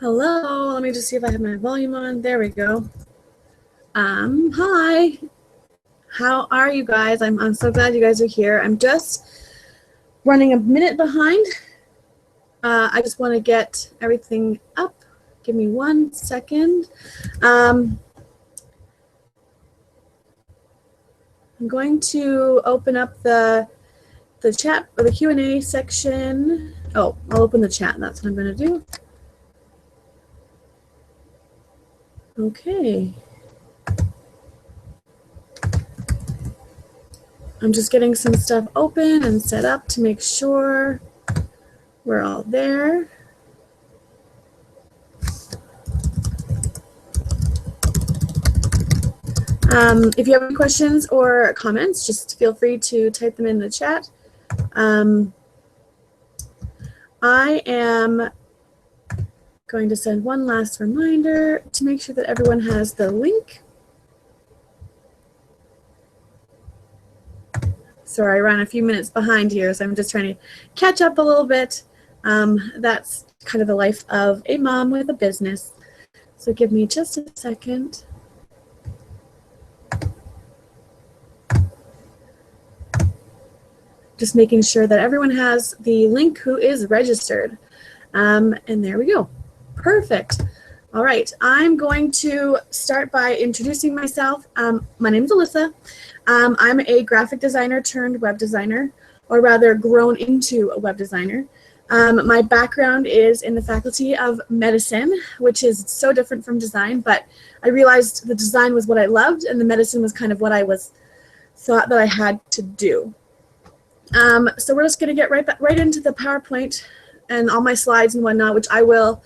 Hello, let me just see if I have my volume on. There we go. Hi. How are you guys? I'm so glad you guys are here. I'm just running a minute behind. I just want to get everything up. Give me 1 second. I'm going to open up the chat or the Q&A section. Oh, I'll open the chat. That's what I'm going to do. Okay. I'm just getting some stuff open and set up to make sure we're all there. If you have any questions or comments, just feel free to type them in the chat. I am going to send one last reminder to make sure that everyone has the link. Sorry, I ran a few minutes behind here, so I'm just trying to catch up a little bit. That's kind of the life of a mom with a business. So give me just a second. Just making sure that everyone has the link who is registered. And there we go. Perfect. All right, I'm going to start by introducing myself. My name is Alyssa. I'm a graphic designer turned web designer, or rather grown into a web designer. My background is in the Faculty of Medicine, which is so different from design, but I realized the design was what I loved and the medicine was kind of what I thought that I had to do. So we're just going to get right into the PowerPoint and all my slides and whatnot, which I will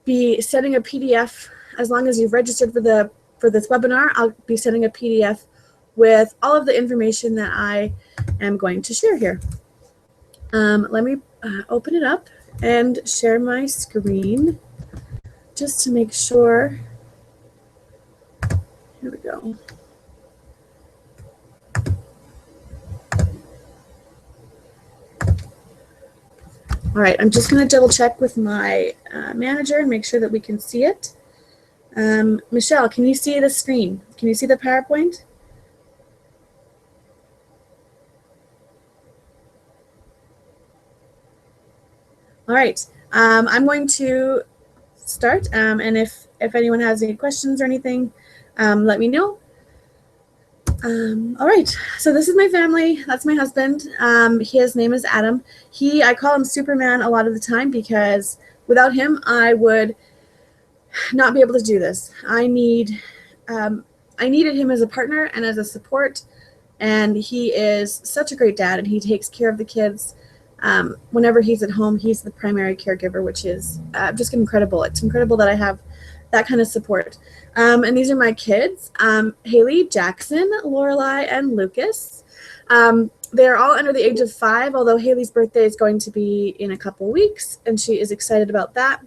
be sending a PDF. As long as you've registered for this webinar, I'll be sending a PDF with all of the information that I am going to share here. Let me open it up and share my screen just to make sure. Here we go. All right, I'm just going to double check with my manager and make sure that we can see it. Michelle, can you see the screen? Can you see the PowerPoint? All right, I'm going to start, and if anyone has any questions or anything, let me know. All right, so this is my family. That's my husband. His name is Adam. I call him Superman a lot of the time because without him, I would not be able to do this. I needed him as a partner and as a support, and he is such a great dad, and he takes care of the kids. Whenever he's at home, he's the primary caregiver, which is just incredible. It's incredible that I have that kind of support. And these are my kids, Haley, Jackson, Lorelai, and Lucas. They're all under the age of 5, although Haley's birthday is going to be in a couple weeks, and she is excited about that.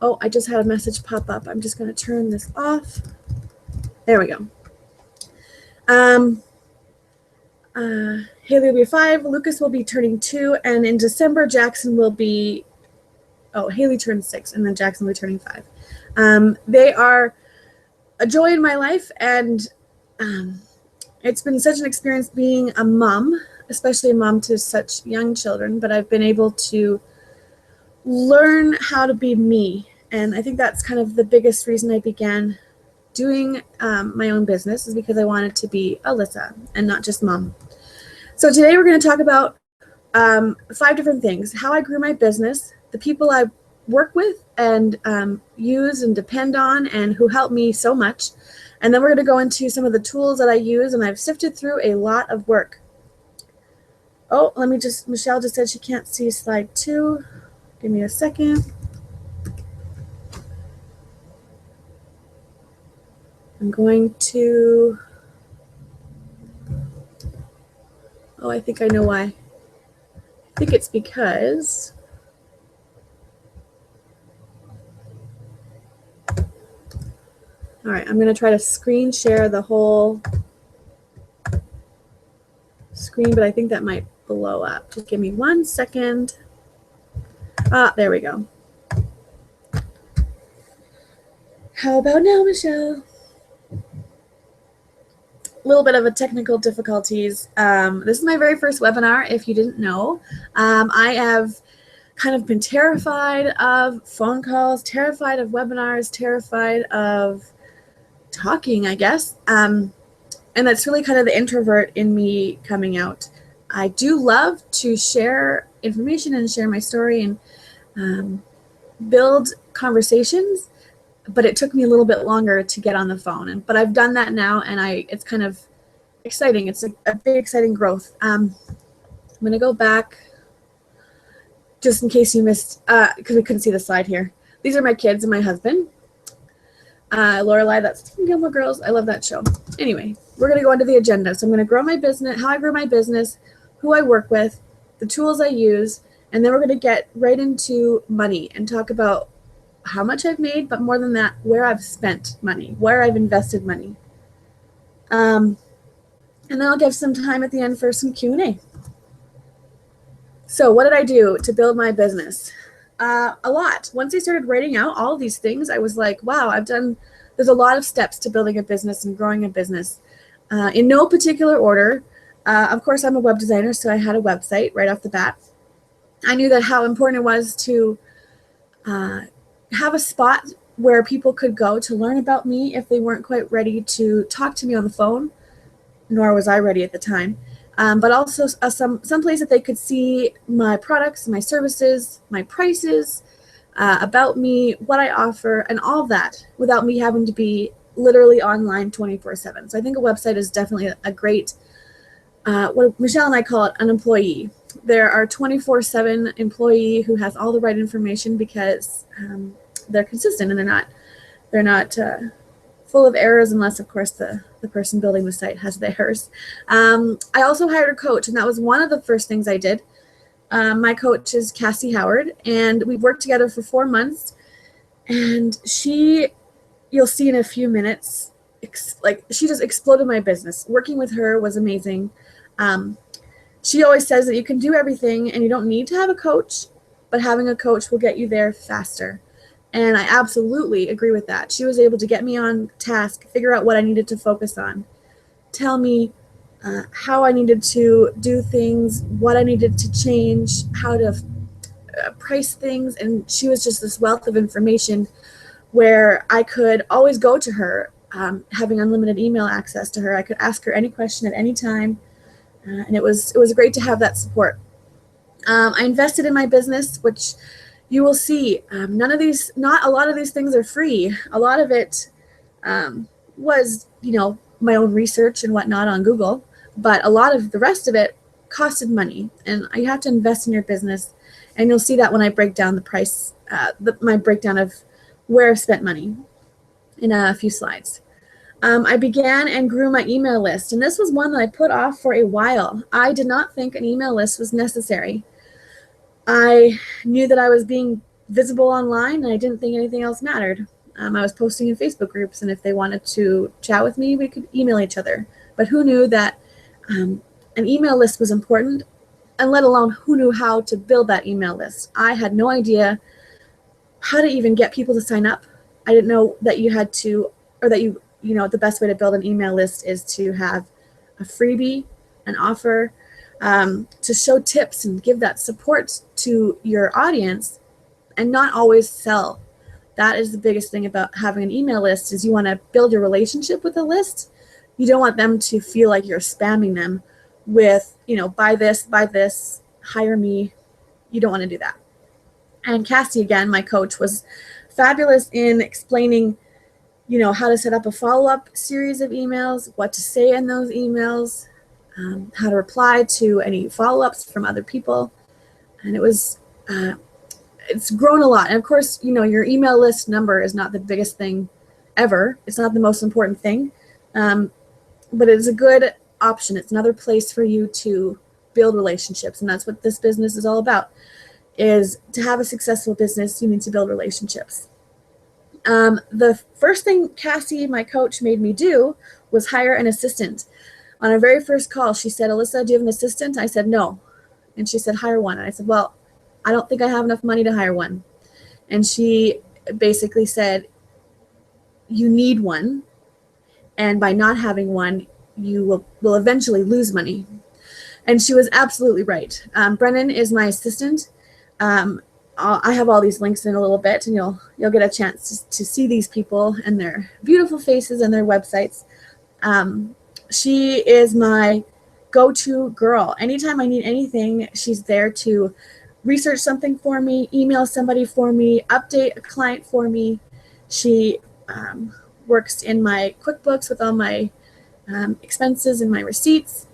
Oh, I just had a message pop up. I'm just going to turn this off. There we go. Haley will be 5, Lucas will be turning 2, and in December, Jackson will be, Haley turns 6, and then Jackson will be turning 5. They are a joy in my life, and it's been such an experience being a mom, especially a mom to such young children, but I've been able to learn how to be me, and I think that's kind of the biggest reason I began doing my own business, is because I wanted to be Alyssa and not just mom. So today we're going to talk about 5 different things: how I grew my business, the people I work with and use and depend on, and who help me so much. And then we're going to go into some of the tools that I use, and I've sifted through a lot of work. Oh, Michelle just said she can't see slide 2. Give me a second. I'm going to, I think I know why. I think it's because all right, I'm going to try to screen share the whole screen, but I think that might blow up. Just give me 1 second. There we go. How about now, Michelle? A little bit of a technical difficulties. This is my very first webinar, if you didn't know. I have kind of been terrified of phone calls, terrified of webinars, terrified of talking, I guess. And that's really kind of the introvert in me coming out. I do love to share information and share my story and build conversations, but it took me a little bit longer to get on the phone. But I've done that now, and it's kind of exciting. It's a big, exciting growth. I'm going to go back just in case you missed, because we couldn't see the slide here. These are my kids and my husband. Lorelai, that's Gilmore Girls. I love that show. Anyway, we're going to go into the agenda. So I'm going to grow my business, how I grew my business, who I work with, the tools I use, and then we're going to get right into money and talk about how much I've made, but more than that, where I've spent money, where I've invested money. And then I'll give some time at the end for some Q&A. So what did I do to build my business? A lot. Once I started writing out all of these things, I was like, wow, there's a lot of steps to building a business and growing a business. In no particular order. Of course, I'm a web designer, so I had a website right off the bat. I knew that how important it was to have a spot where people could go to learn about me if they weren't quite ready to talk to me on the phone, nor was I ready at the time. But also some place that they could see my products, my services, my prices, about me, what I offer, and all of that without me having to be literally online 24/7. So I think a website is definitely a great, what Michelle and I call it, an employee. They're our 24/7 employee who has all the right information because they're consistent and they're not full of errors, unless of course the person building the site has the errors. I also hired a coach, and that was one of the first things I did. My coach is Cassie Howard, and we've worked together for 4 months, and you'll see in a few minutes, she just exploded my business. Working with her was amazing. She always says that you can do everything and you don't need to have a coach, but having a coach will get you there faster. And I absolutely agree with that. She was able to get me on task, figure out what I needed to focus on, tell me how I needed to do things, what I needed to change, how to price things. And she was just this wealth of information where I could always go to her, having unlimited email access to her. I could ask her any question at any time. And it was great to have that support. I invested in my business, which you will see. Not a lot of these things are free. A lot of it was, my own research and whatnot on Google, but a lot of the rest of it costed money, and you have to invest in your business. And you'll see that when I break down the price, my breakdown of where I've spent money in a few slides. I began and grew my email list, and this was one that I put off for a while. I did not think an email list was necessary. I knew that I was being visible online, and I didn't think anything else mattered. I was posting in Facebook groups, and if they wanted to chat with me, we could email each other. But who knew that an email list was important, and let alone who knew how to build that email list? I had no idea how to even get people to sign up. I didn't know that you had to, or that the best way to build an email list is to have a freebie, an offer, to show tips and give that support to your audience, and not always sell. That is the biggest thing about having an email list, is you want to build your relationship with the list. You don't want them to feel like you're spamming them with, buy this, hire me. You don't want to do that. And Cassie, again, my coach, was fabulous in explaining, how to set up a follow-up series of emails, what to say in those emails, how to reply to any follow-ups from other people. And it's grown a lot. And of course, your email list number is not the biggest thing ever. It's not the most important thing, but it's a good option. It's another place for you to build relationships. And that's what this business is all about, is to have a successful business, you need to build relationships. The first thing Cassie, my coach, made me do was hire an assistant. On our very first call, she said, "Alyssa, do you have an assistant?" I said, "No." And she said, "Hire one." And I said, "Well, I don't think I have enough money to hire one." And she basically said, you need one, and by not having one, you will eventually lose money. And she was absolutely right. Brennan is my assistant. I have all these links in a little bit, and you'll get a chance to see these people and their beautiful faces and their websites. She is my go-to girl. Anytime I need anything, she's there to research something for me, email somebody for me, update a client for me. She works in my QuickBooks with all my expenses and my receipts.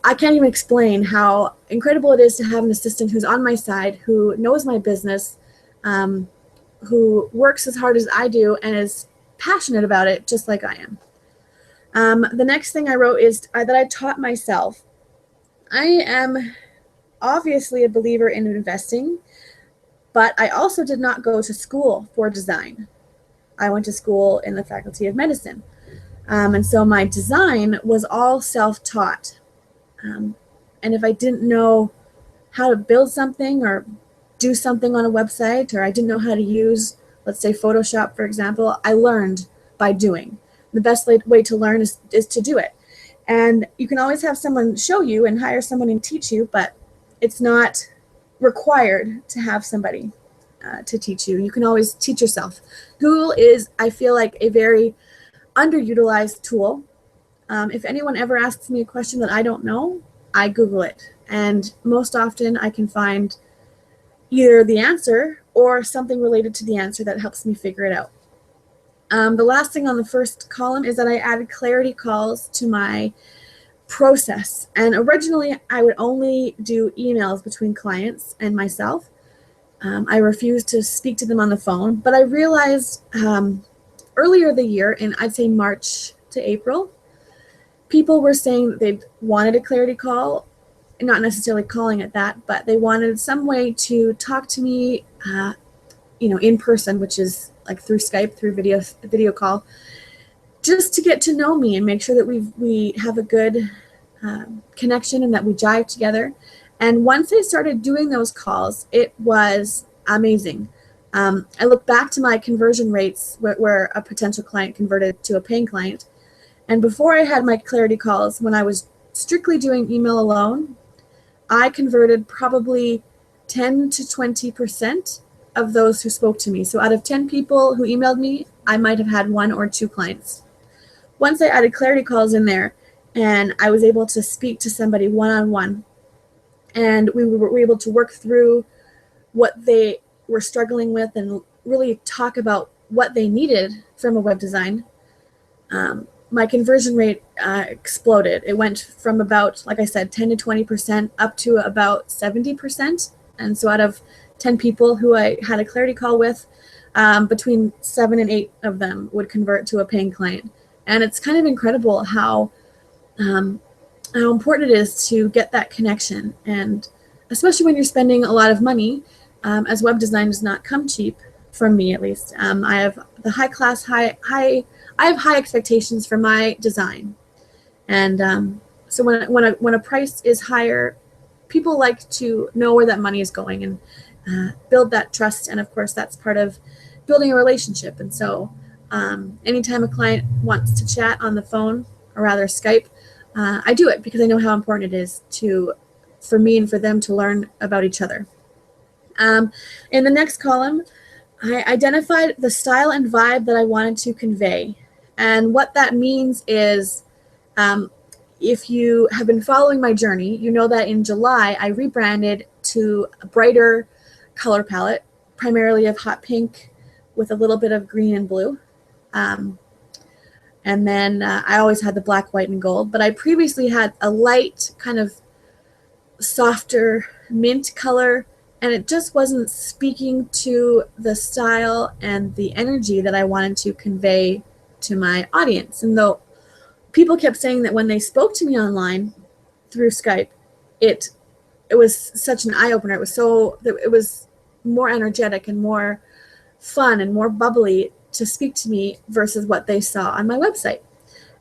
I can't even explain how incredible it is to have an assistant who's on my side, who knows my business, who works as hard as I do and is passionate about it just like I am. The next thing I wrote is that I taught myself. I am obviously a believer in investing, but I also did not go to school for design. I went to school in the Faculty of Medicine. And so my design was all self-taught. And if I didn't know how to build something or do something on a website, or I didn't know how to use, let's say, Photoshop, for example, I learned by doing. The best way to learn is to do it. And you can always have someone show you and hire someone and teach you, but it's not required to have somebody to teach you. You can always teach yourself. Google is, I feel like, a very underutilized tool. If anyone ever asks me a question that I don't know, I Google it. And most often I can find either the answer or something related to the answer that helps me figure it out. The last thing on the first column is that I added clarity calls to my process. And originally I would only do emails between clients and myself. I refused to speak to them on the phone, but I realized earlier the year, in I'd say March to April, people were saying that they wanted a clarity call, not necessarily calling it that, but they wanted some way to talk to me, in person, which is like through Skype, through video call, just to get to know me and make sure that we have a good connection and that we jive together. And once I started doing those calls, it was amazing. I look back to my conversion rates where a potential client converted to a paying client. And before I had my clarity calls, when I was strictly doing email alone, I converted probably 10 to 20% of those who spoke to me. So out of 10 people who emailed me, I might have had 1 or 2 clients. Once I added clarity calls in there and I was able to speak to somebody one-on-one, and we were able to work through what they were struggling with and really talk about what they needed from a web design, my conversion rate exploded. It went from about, like I said, 10 to 20% up to about 70%. And so out of 10 people who I had a clarity call with, between 7 and 8 of them would convert to a paying client. And it's kind of incredible how important it is to get that connection. And especially when you're spending a lot of money, as web design does not come cheap, from me at least. I have the I have high expectations for my design. And so when a price is higher, people like to know where that money is going and build that trust. And of course, that's part of building a relationship. And so anytime a client wants to chat on the phone, or rather Skype, I do it because I know how important it is for me and for them to learn about each other. In the next column, I identified the style and vibe that I wanted to convey. And what that means is, if you have been following my journey, you know that in July, I rebranded to a brighter color palette, primarily of hot pink with a little bit of green and blue. And then I always had the black, white, and gold. But I previously had a light, kind of softer mint color, and it just wasn't speaking to the style and the energy that I wanted to convey to my audience. And though people kept saying that when they spoke to me online through Skype, it was such an eye-opener. It was more energetic and more fun and more bubbly to speak to me versus what they saw on my website.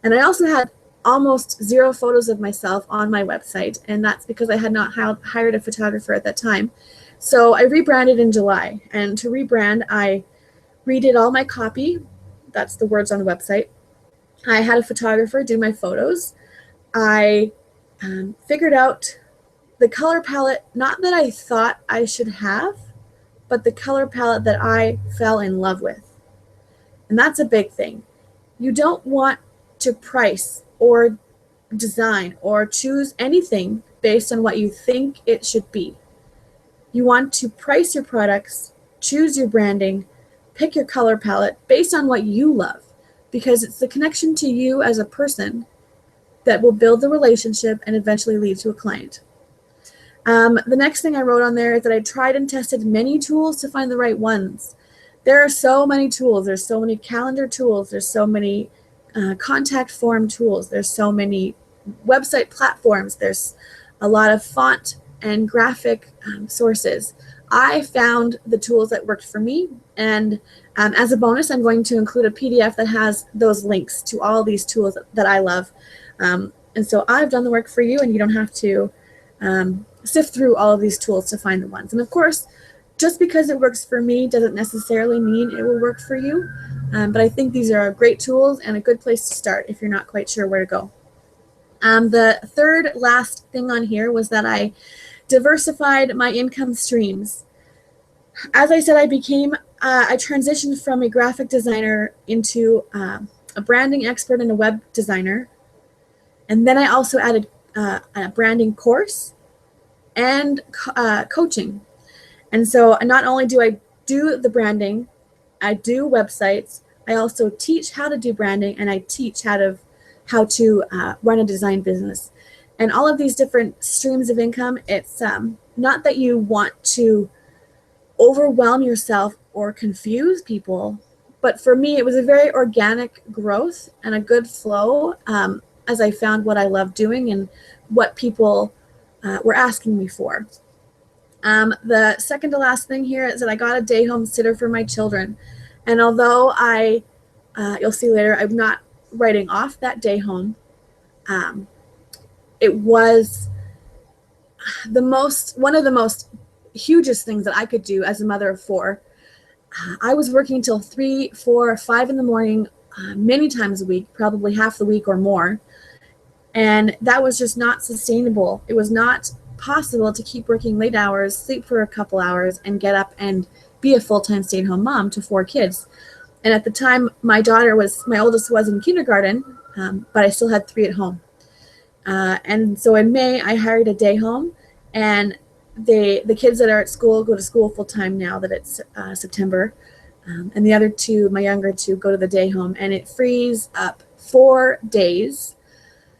And I also had almost zero photos of myself on my website, and that's because I had not hired a photographer at that time. So I rebranded in July, and to rebrand, I redid all my copy. That's the words on the website. I had a photographer do my photos. I figured out the color palette, not that I thought I should have, but the color palette that I fell in love with. And that's a big thing. You don't want to price or design or choose anything based on what you think it should be. You want to price your products, choose your branding, pick your color palette based on what you love, because it's the connection to you as a person that will build the relationship and eventually lead to a client. The next thing I wrote on there is that I tried and tested many tools to find the right ones. There are so many tools. There's so many calendar tools. There's so many contact form tools. There's so many website platforms. There's a lot of font and graphic sources. I found the tools that worked for me, and as a bonus, I'm going to include a PDF that has those links to all these tools that I love. And so I've done the work for you, and you don't have to sift through all of these tools to find the ones. And of course, just because it works for me doesn't necessarily mean it will work for you. But I think these are great tools and a good place to start if you're not quite sure where to go. The third last thing on here was that I diversified my income streams. As I said, I transitioned from a graphic designer into a branding expert and a web designer. And then I also added a branding course and coaching. And so not only do I do the branding, I do websites, I also teach how to do branding, and I teach how to run a design business. And all of these different streams of income, it's not that you want to overwhelm yourself or confuse people, but for me, it was a very organic growth and a good flow as I found what I love doing and what people were asking me for. The second to last thing here is that I got a day home sitter for my children. And although you'll see later, I'm not writing off that day home, it was one of the most hugest things that I could do as a mother of four. I was working till 3, 4, 5 in the morning, many times a week, probably half the week or more. And that was just not sustainable. It was not possible to keep working late hours, sleep for a couple hours, and get up and be a full-time stay-at-home mom to 4 kids. And at the time, my oldest was in kindergarten, but I still had 3 at home. And so in May, I hired a day home, and the kids that are at school go to school full-time now that it's September. And the other 2, my younger 2, go to the day home, and it frees up 4 days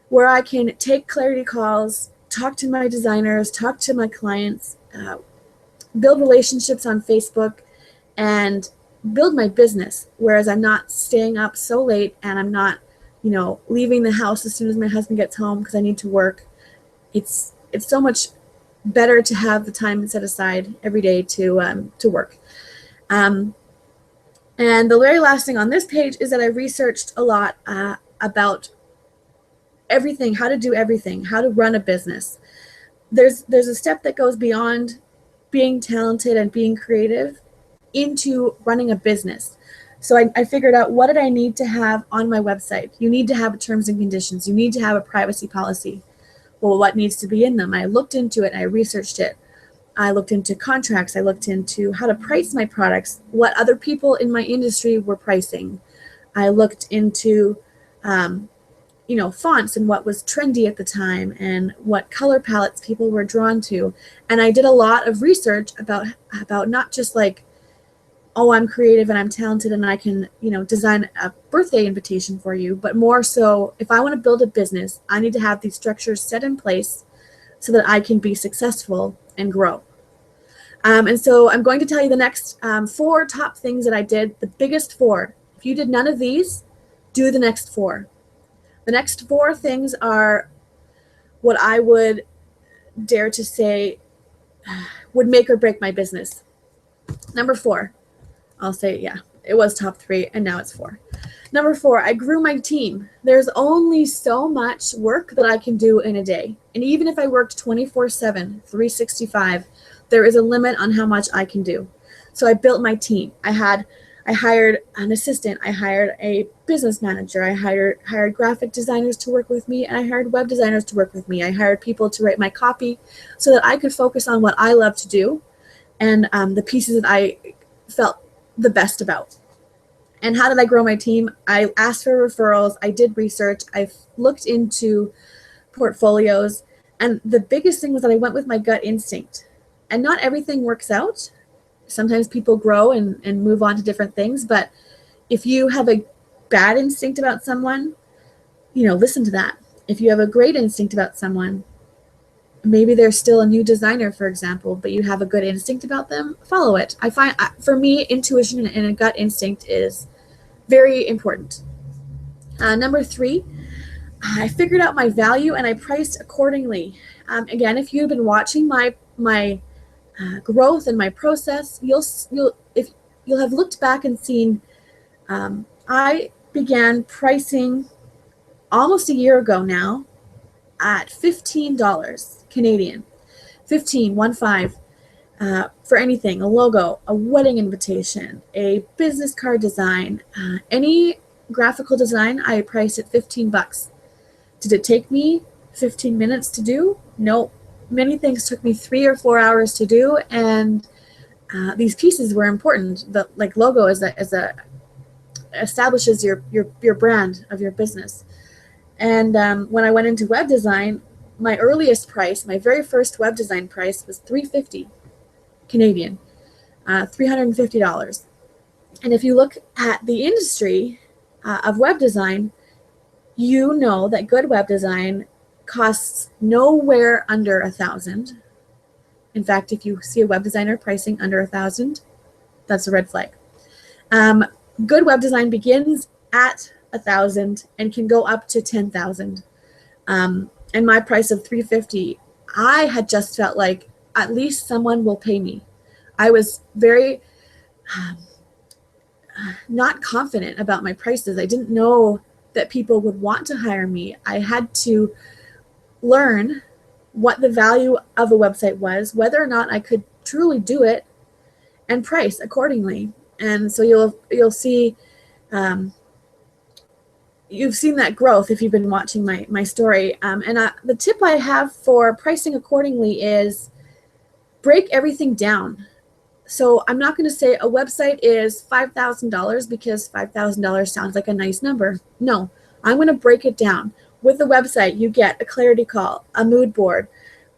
where I can take clarity calls, talk to my designers, talk to my clients, build relationships on Facebook, and build my business. Whereas I'm not staying up so late, and I'm not, leaving the house as soon as my husband gets home because I need to work. It's so much better to have the time set aside every day to work. And the very last thing on this page is that I researched a lot about everything, how to do everything, how to run a business. There's a step that goes beyond being talented and being creative into running a business. So I figured out, what did I need to have on my website? You need to have terms and conditions. You need to have a privacy policy. Well, what needs to be in them? I looked into it and I researched it. I looked into contracts. I looked into how to price my products, what other people in my industry were pricing. I looked into fonts and what was trendy at the time and what color palettes people were drawn to. And I did a lot of research about not just like, oh, I'm creative and I'm talented and I can, design a birthday invitation for you, but more so, if I want to build a business, I need to have these structures set in place so that I can be successful and grow. And so I'm going to tell you the next 4 top things that I did, the biggest 4. If you did none of these, do the next 4. The next 4 things are what I would dare to say would make or break my business. Number 4, I'll say, it was top 3, and now it's 4. Number 4, I grew my team. There's only so much work that I can do in a day. And even if I worked 24/7, 365, there is a limit on how much I can do. So I built my team. I hired an assistant. I hired a business manager. I hired graphic designers to work with me, and I hired web designers to work with me. I hired people to write my copy so that I could focus on what I love to do and the pieces that I felt the best about. And how did I grow my team? I asked for referrals. I did research. I looked into portfolios. And the biggest thing was that I went with my gut instinct. And not everything works out. Sometimes people grow and move on to different things. But if you have a bad instinct about someone, listen to that. If you have a great instinct about someone, maybe they're still a new designer, for example, but you have a good instinct about them, follow it. I find, for me, intuition and a gut instinct is very important. Number 3, I figured out my value and I priced accordingly. Again, if you've been watching my growth and my process, you'll have looked back and seen I began pricing almost a year ago now at $15 Canadian, 15 for anything, a logo, a wedding invitation, a business card design, any graphical design. I priced at $15. Did it take me 15 minutes to do? No. Many things took me 3 or 4 hours to do, and these pieces were important. The logo establishes your brand of your business. And when I went into web design, my earliest price, my very first web design price was $350 Canadian, $350. And if you look at the industry of web design, you know that good web design costs nowhere under $1,000. In fact, if you see a web designer pricing under $1,000, that's a red flag. Good web design begins at $1,000 and can go up to $10,000. And my price of $350, I had just felt like at least someone will pay me. I was very not confident about my prices. I didn't know that people would want to hire me. I had to learn what the value of a website was, whether or not I could truly do it, and price accordingly. And so you'll see, you've seen that growth if you've been watching my story. And the tip I have for pricing accordingly is break everything down. So I'm not going to say a website is $5,000 because $5,000 sounds like a nice number. No, I'm going to break it down. With the website, you get a clarity call, a mood board,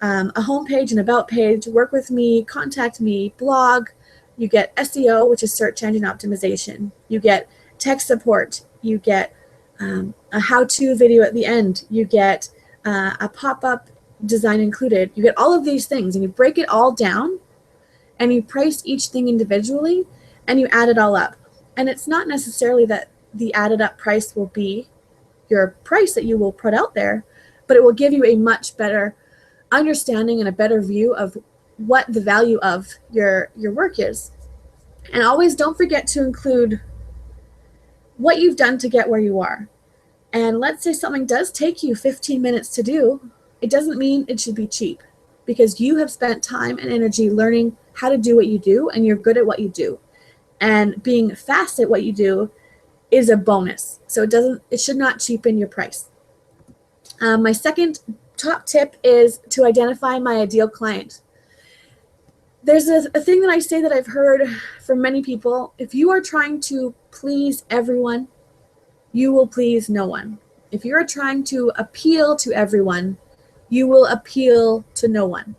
a homepage, an about page, work with me, contact me, blog. You get SEO, which is search engine optimization. You get tech support. You get a how-to video at the end. You get a pop-up design included. You get all of these things, and you break it all down, and you price each thing individually, and you add it all up. And it's not necessarily that the added up price will be your price that you will put out there, but it will give you a much better understanding and a better view of what the value of your work is. And always don't forget to include what you've done to get where you are. And let's say something does take you 15 minutes to do, it doesn't mean it should be cheap, because you have spent time and energy learning how to do what you do, and you're good at what you do. And being fast at what you do is a bonus. So it should not cheapen your price. My second top tip is to identify my ideal client. There's a thing that I say that I've heard from many people. If you are trying to please everyone, you will please no one. If you're trying to appeal to everyone, you will appeal to no one.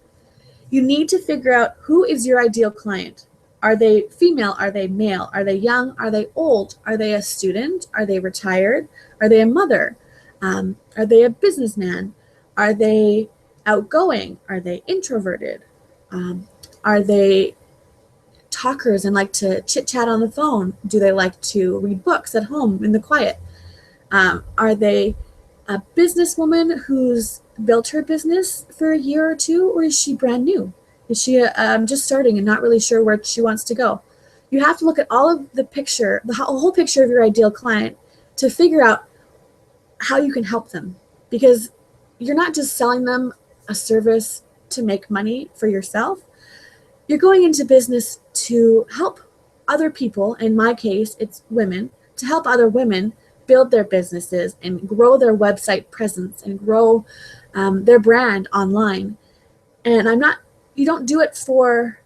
You need to figure out who is your ideal client. Are they female? Are they male? Are they young? Are they old? Are they a student? Are they retired? Are they a mother? Are they a businessman? Are they outgoing? Are they introverted? Are they talkers and like to chit chat on the phone? Do they like to read books at home in the quiet? Are they a businesswoman who's built her business for a year or two, or is she brand new? Is she just starting and not really sure where she wants to go? you have to look at all of the picture, the whole picture of your ideal client to figure out how you can help them, because you're not just selling them a service to make money for yourself. You're going into business to help other people. In my case, it's women, to help other women build their businesses and grow their website presence and grow their brand online. And you don't do it for,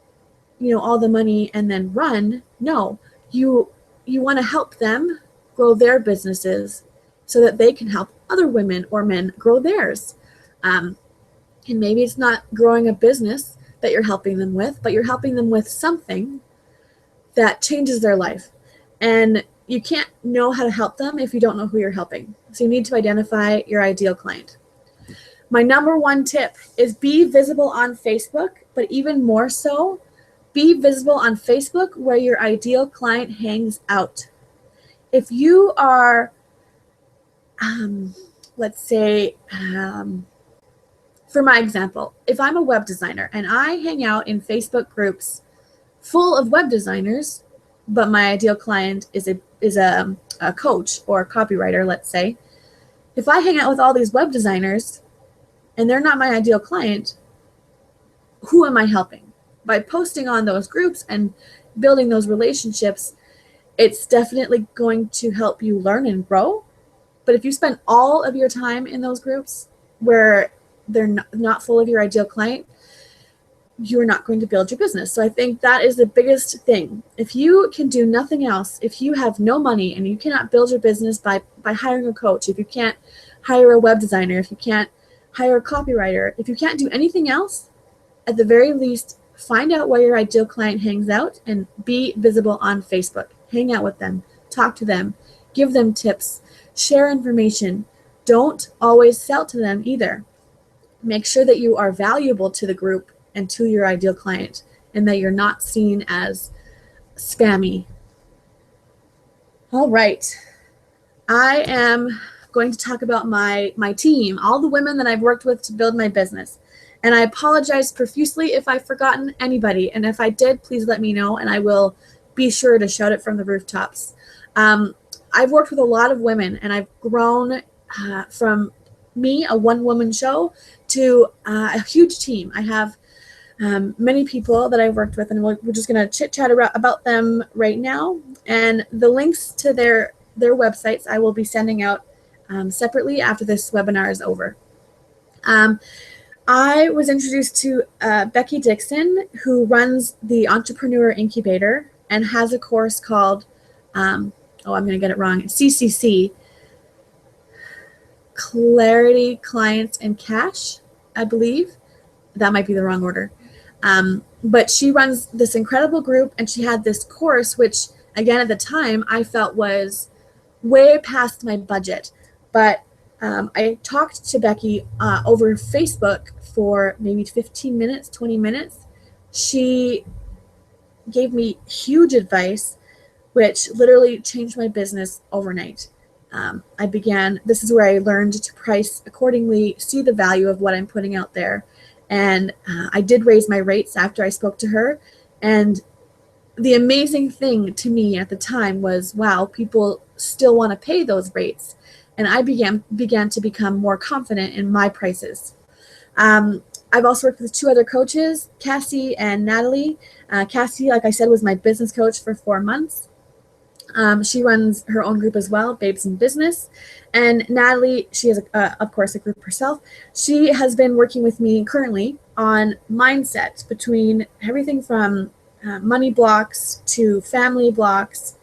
all the money and then run. No, you want to help them grow their businesses so that they can help other women or men grow theirs. And maybe it's not growing a business that you're helping them with, but you're helping them with something that changes their life. And you can't know how to help them if you don't know who you're helping. So you need to identify your ideal client. My number one tip is be visible on Facebook, but even more so, be visible on Facebook where your ideal client hangs out. If you are, let's say, for my example, if I'm a web designer and I hang out in Facebook groups full of web designers, but my ideal client is a coach or a copywriter, let's say, if I hang out with all these web designers and they're not my ideal client, who am I helping? By posting on those groups and building those relationships, it's definitely going to help you learn and grow. But if you spend all of your time in those groups where they're not full of your ideal client, you're not going to build your business. So I think that is the biggest thing. If you can do nothing else, if you have no money and you cannot build your business by hiring a coach, if you can't hire a web designer, if you can't hire a copywriter, if you can't do anything else, at the very least, find out where your ideal client hangs out and be visible on Facebook. Hang out with them, talk to them, give them tips, share information. Don't always sell to them either. Make sure that you are valuable to the group and to your ideal client, and that you're not seen as spammy. All right. I am going to talk about my team, all the women that I've worked with to build my business. And I apologize profusely if I've forgotten anybody. And if I did, please let me know, and I will be sure to shout it from the rooftops. I've worked with a lot of women, and I've grown from me, a one-woman show, to a huge team. I have many people that I've worked with, and we're just going to chit-chat about them right now. And the links to their websites I will be sending out separately after this webinar is over. I was introduced to Becky Dixon, who runs the Entrepreneur Incubator and has a course called, I'm going to get it wrong, CCC, Clarity, Clients, and Cash, I believe. That might be the wrong order. But she runs this incredible group, and she had this course, which, again, at the time, I felt was way past my budget. But I talked to Becky over Facebook for maybe 15 minutes, 20 minutes. She gave me huge advice, which literally changed my business overnight. This is where I learned to price accordingly, see the value of what I'm putting out there. And I did raise my rates after I spoke to her. And the amazing thing to me at the time was, wow, people still want to pay those rates. And I began to become more confident in my prices. I've also worked with two other coaches, Cassie and Natalie. Cassie, like I said, was my business coach for 4 months. She runs her own group as well, Babes in Business. And Natalie, she has, of course, a group herself. She has been working with me currently on mindset, between everything from money blocks to family blocks,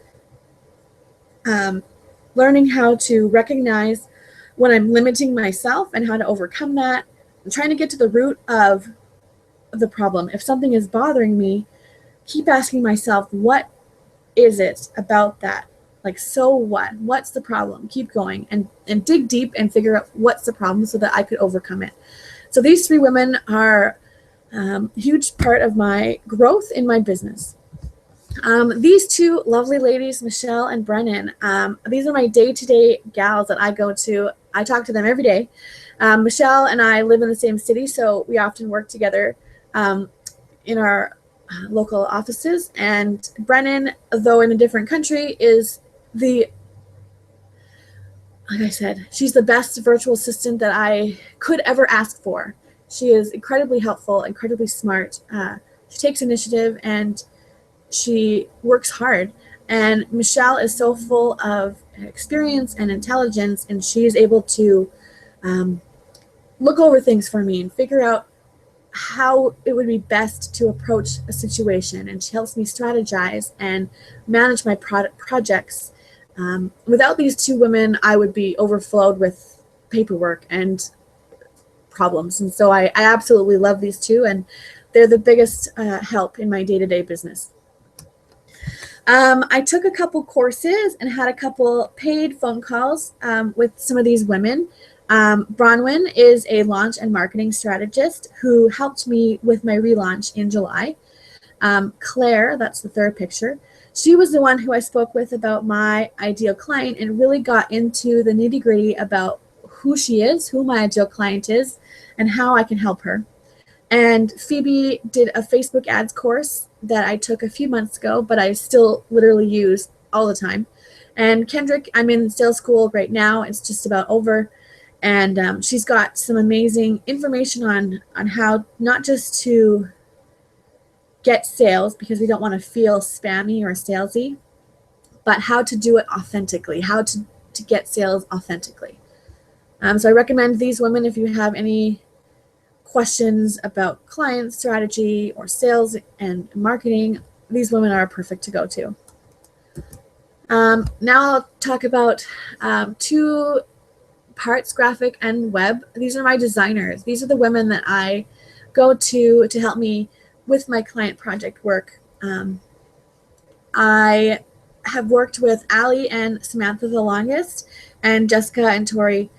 learning how to recognize when I'm limiting myself and how to overcome that. I'm trying to get to the root of the problem. If something is bothering me, keep asking myself, what is it about that? Like, so what? What's the problem? Keep going and dig deep and figure out what's the problem so that I could overcome it. So these three women are a huge part of my growth in my business. These two lovely ladies, Michelle and Brennan, these are my day-to-day gals that I go to. I talk to them every day. Michelle and I live in the same city, so we often work together in our local offices. And Brennan, though in a different country, is like I said, she's the best virtual assistant that I could ever ask for. She is incredibly helpful, incredibly smart. She takes initiative and she works hard. And Michelle is so full of experience and intelligence, and she is able to look over things for me and figure out how it would be best to approach a situation. And she helps me strategize and manage my projects. Without these two women, I would be overflowed with paperwork and problems. And so I absolutely love these two, and they're the biggest help in my day-to-day business. I took a couple courses and had a couple paid phone calls with some of these women. Bronwyn is a launch and marketing strategist who helped me with my relaunch in July. Claire, that's the third picture, she was the one who I spoke with about my ideal client and really got into the nitty-gritty about who she is, who my ideal client is, and how I can help her. And Phoebe did a Facebook ads course that I took a few months ago, but I still literally use all the time. And Kendrick, I'm in sales school right now. It's just about over. And she's got some amazing information on how not just to get sales, because we don't want to feel spammy or salesy, but how to do it authentically, how to get sales authentically. So I recommend these women if you have any questions about client strategy or sales and marketing. These women are perfect to go to. Now I'll talk about 2 parts, graphic and web. These are my designers. These are the women that I go to help me with my client project work. I have worked with Allie and Samantha the longest, and Jessica and Tori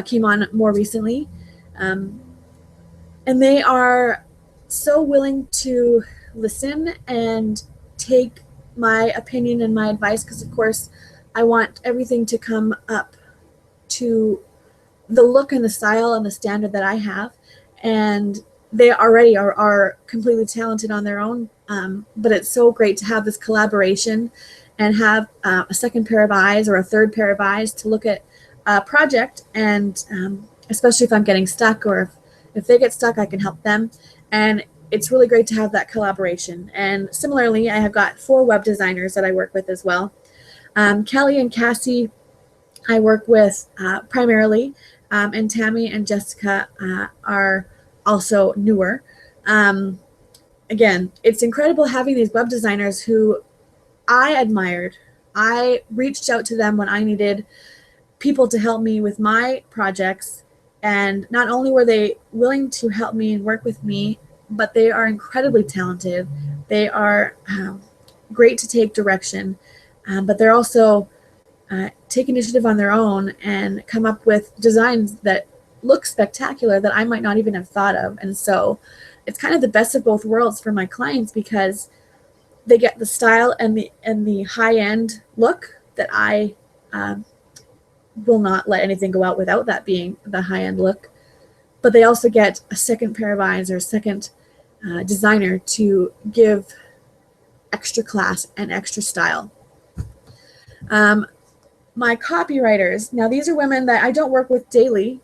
came on more recently. And they are so willing to listen and take my opinion and my advice, because of course I want everything to come up to the look and the style and the standard that I have. And they already are completely talented on their own, but it's so great to have this collaboration and have a second pair of eyes or a third pair of eyes to look at a project. And especially if I'm getting stuck, or if they get stuck, I can help them. And it's really great to have that collaboration. And similarly, I have got 4 web designers that I work with as well. Kelly and Cassie I work with primarily, and Tammy and Jessica are also newer. Again, it's incredible having these web designers who I admired. I reached out to them when I needed people to help me with my projects, and not only were they willing to help me and work with me, but they are incredibly talented. They are great to take direction, but they're also take initiative on their own and come up with designs that look spectacular that I might not even have thought of. And so it's kind of the best of both worlds for my clients, because they get the style and the high-end look that I will not let anything go out without that being the high-end look. But they also get a second pair of eyes or a second designer to give extra class and extra style. My copywriters, now these are women that I don't work with daily,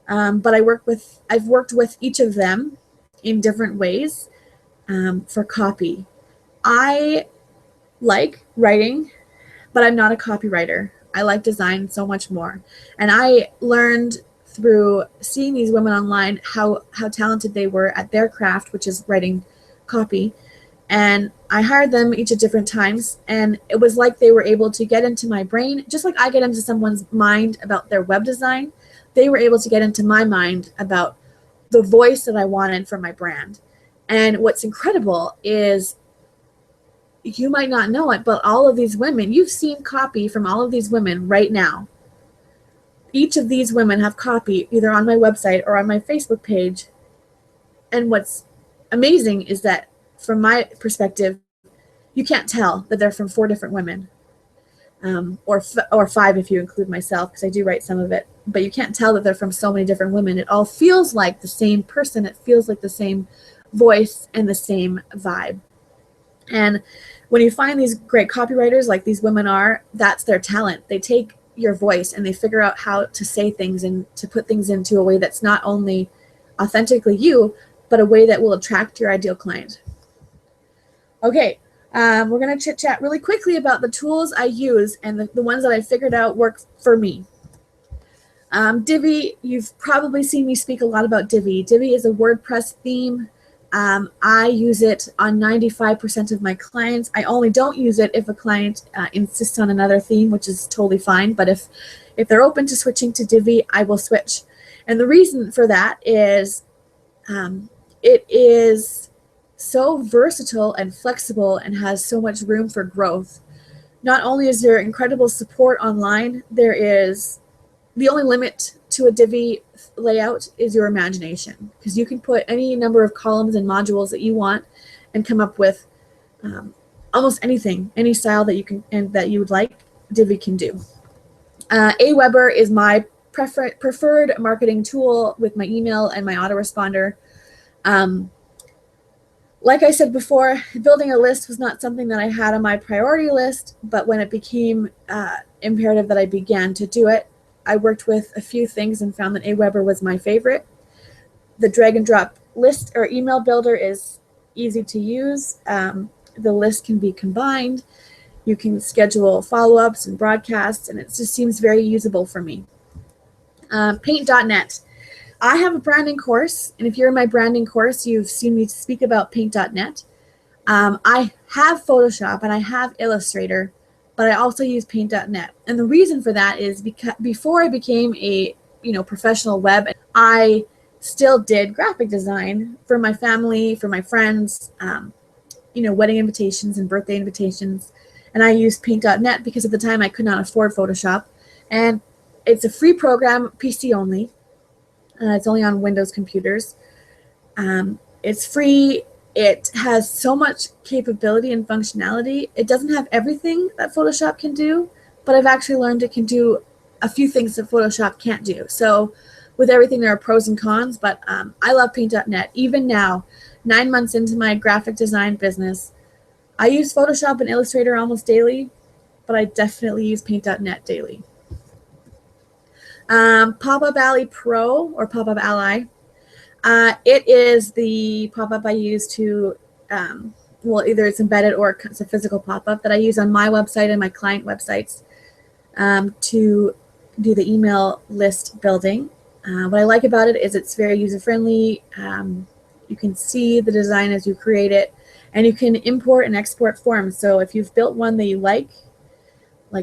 but I've worked with each of them in different ways for copy. I like writing, but I'm not a copywriter. I like design so much more. And I learned through seeing these women online how talented they were at their craft, which is writing copy. And I hired them each at different times, and it was like they were able to get into my brain, just like I get into someone's mind about their web design. They were able to get into my mind about the voice that I wanted for my brand. And what's incredible is, you might not know it, but all of these women, you've seen copy from all of these women right now. Each of these women have copy either on my website or on my Facebook page. And what's amazing is that from my perspective, you can't tell that they're from 4 different women, or 5 if you include myself, because I do write some of it. But you can't tell that they're from so many different women. It all feels like the same person. It feels like the same voice and the same vibe. And when you find these great copywriters like these women are, that's their talent. They take your voice and they figure out how to say things and to put things into a way that's not only authentically you, but a way that will attract your ideal client. Okay, we're going to chit chat really quickly about the tools I use and the ones that I figured out work for me. Divi, you've probably seen me speak a lot about Divi. Divi is a WordPress theme. I use it on 95% of my clients. I only don't use it if a client insists on another theme, which is totally fine. But if they're open to switching to Divi, I will switch. And the reason for that is it is so versatile and flexible and has so much room for growth. Not only is there incredible support online, there is the only limit to a Divi layout is your imagination, because you can put any number of columns and modules that you want and come up with almost anything, any style that you can and that you would like. Divi can do. Aweber is my preferred marketing tool with my email and my autoresponder. Like I said before, building a list was not something that I had on my priority list, but when it became imperative that I began to do it, I worked with a few things and found that Aweber was my favorite. The drag and drop list or email builder is easy to use. The list can be combined. You can schedule follow-ups and broadcasts, and it just seems very usable for me. Paint.net. I have a branding course, and if you're in my branding course, you've seen me speak about Paint.net. I have Photoshop and I have Illustrator, but I also use Paint.net. And the reason for that is because before I became a professional web, I still did graphic design for my family, for my friends, wedding invitations and birthday invitations. And I used Paint.net because at the time I could not afford Photoshop. And it's a free program, PC only. It's only on Windows computers. It's free. It has so much capability and functionality. It doesn't have everything that Photoshop can do, but I've actually learned it can do a few things that Photoshop can't do. So with everything, there are pros and cons, but I love Paint.net. Even now, 9 months into my graphic design business, I use Photoshop and Illustrator almost daily, but I definitely use Paint.net daily. Pop-Up Ally Pro or Pop-Up Ally. It is the pop-up I use to, either it's embedded or it's a physical pop-up that I use on my website and my client websites to do the email list building. What I like about it is it's very user-friendly. You can see the design as you create it, and you can import and export forms. So if you've built one that you like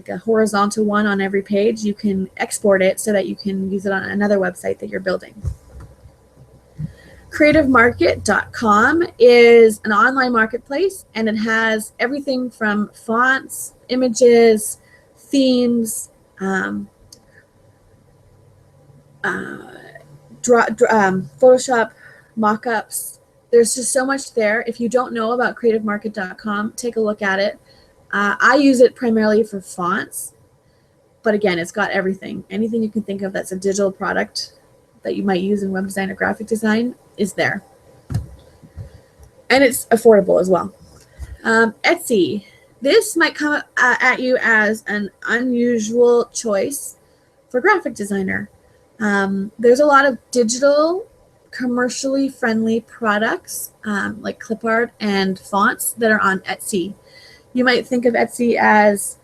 a horizontal one on every page, you can export it so that you can use it on another website that you're building. CreativeMarket.com is an online marketplace, and it has everything from fonts, images, themes, Photoshop mock-ups. There's just so much there. If you don't know about CreativeMarket.com, take a look at it. I use it primarily for fonts, but again, it's got everything. Anything you can think of that's a digital product that you might use in web design or graphic design is there. And it's affordable as well. Etsy. This might come at you as an unusual choice for graphic designer. There's a lot of digital, commercially friendly products like clip art and fonts that are on Etsy. You might think of Etsy as,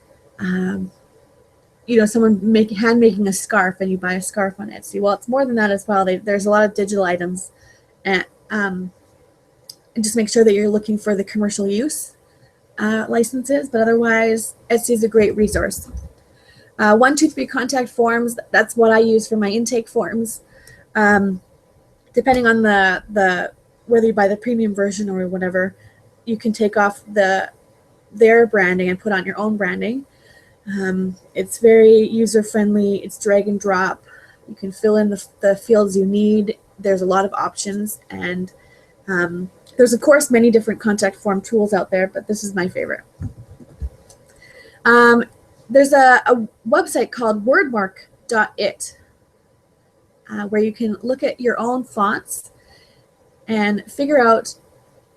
someone hand making a scarf, and you buy a scarf on Etsy. Well, it's more than that as well. There's a lot of digital items, and just make sure that you're looking for the commercial use licenses. But otherwise, Etsy is a great resource. 123 contact forms. That's what I use for my intake forms. Depending on the whether you buy the premium version or whatever, you can take off their branding and put on your own branding. It's very user-friendly. It's drag and drop. You can fill in the fields you need. There's a lot of options, and there's of course many different contact form tools out there, but this is my favorite. There's a website called wordmark.it where you can look at your own fonts and figure out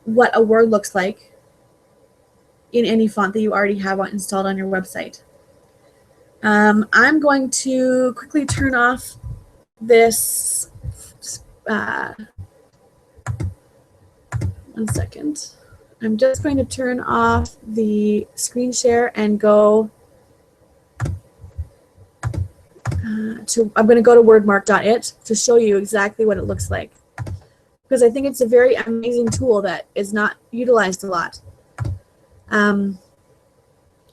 what a word looks like in any font that you already have installed on your website. I'm going to quickly turn off this. 1 second. I'm just going to turn off the screen share and go I'm going to go to wordmark.it to show you exactly what it looks like, because I think it's a very amazing tool that is not utilized a lot. Let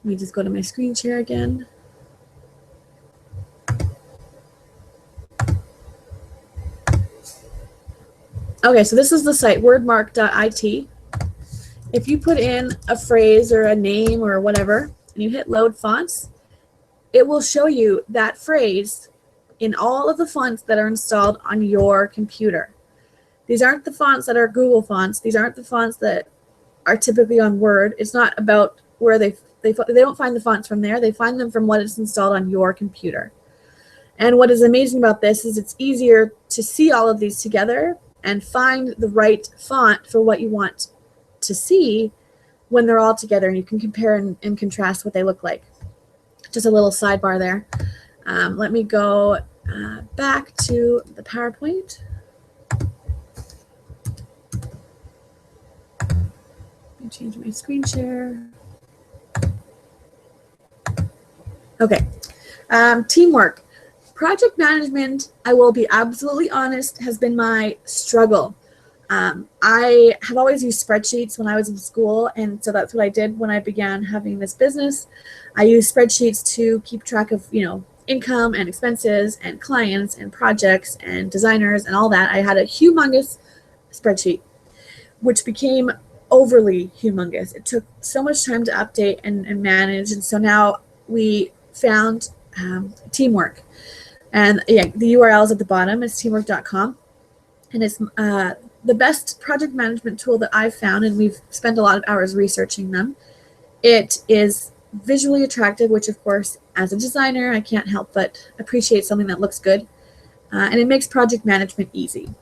me just go to my screen share again. Okay, so this is the site, wordmark.it. If you put in a phrase or a name or whatever, and you hit load fonts, it will show you that phrase in all of the fonts that are installed on your computer. These aren't the fonts that are Google fonts. These aren't the fonts that are typically on Word. It's not about where they don't find the fonts from there. They find them from what is installed on your computer. And what is amazing about this is it's easier to see all of these together and find the right font for what you want to see when they're all together, and you can compare and contrast what they look like. Just a little sidebar there. Let me go back to the PowerPoint. Let me change my screen share. Okay, teamwork. Project management, I will be absolutely honest, has been my struggle. I have always used spreadsheets when I was in school, and so that's what I did when I began having this business. I used spreadsheets to keep track of, income and expenses and clients and projects and designers and all that. I had a humongous spreadsheet, which became overly humongous. It took so much time to update and manage, and so now we found Teamwork. And yeah, the URL is at the bottom. It's teamwork.com. And it's the best project management tool that I've found, and we've spent a lot of hours researching them. It is visually attractive, which of course, as a designer, I can't help but appreciate something that looks good. And it makes project management easy.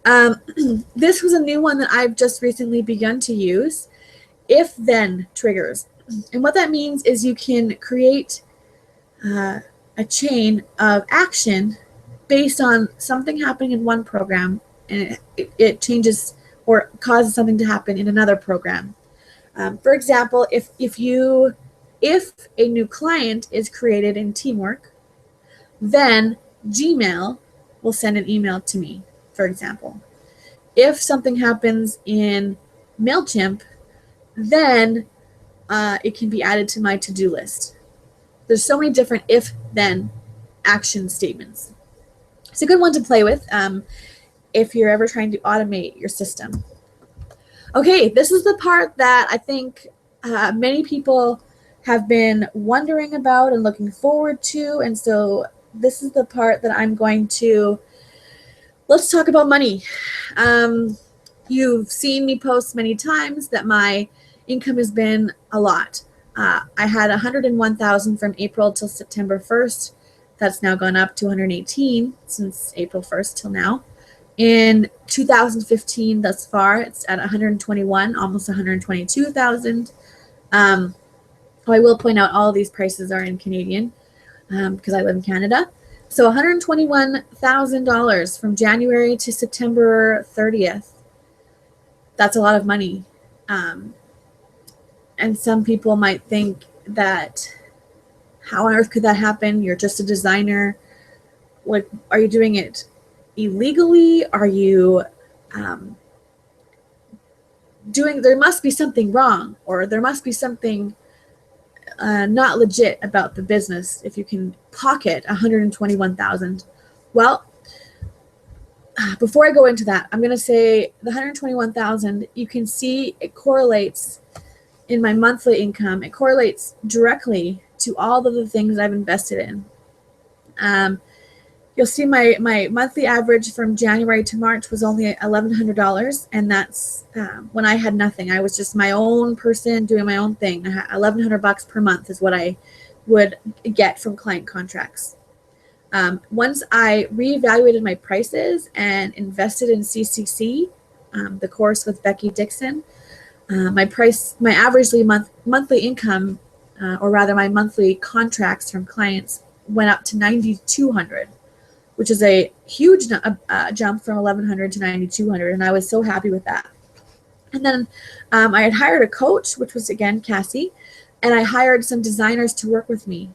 This was a new one that I've just recently begun to use, if-then triggers. And what that means is you can create a chain of action based on something happening in one program, and it changes or causes something to happen in another program. For example, if a new client is created in Teamwork, then Gmail will send an email to me, for example. If something happens in MailChimp, then it can be added to my to-do list. There's so many different if-then action statements. It's a good one to play with if you're ever trying to automate your system. Okay, this is the part that I think many people have been wondering about and looking forward to, and so this is the part that I'm going to, let's talk about money. You've seen me post many times that my income has been a lot. I had $101,000 from April till September 1st. That's now gone up to 118 since April 1st till now. In 2015 thus far, it's at 121, almost 122,000. I will point out all of these prices are in Canadian because I live in Canada. So $121,000 from January to September 30th. That's a lot of money. And some people might think that, how on earth could that happen? You're just a designer. Like, are you doing it illegally? Are you there must be something wrong, or there must be something not legit about the business if you can pocket $121,000. Well, before I go into that, I'm going to say the $121,000, you can see it correlates in my monthly income. It correlates directly to all of the things I've invested in. You'll see my monthly average from January to March was only $1,100, and that's when I had nothing. I was just my own person doing my own thing. $1,100 per month is what I would get from client contracts. Once I reevaluated my prices and invested in CCC, the course with Becky Dixon, My average monthly income, or rather my monthly contracts from clients, went up to 9,200, which is a huge jump from 1,100 to 9,200, and I was so happy with that. And then I had hired a coach, which was, again, Cassie, and I hired some designers to work with me.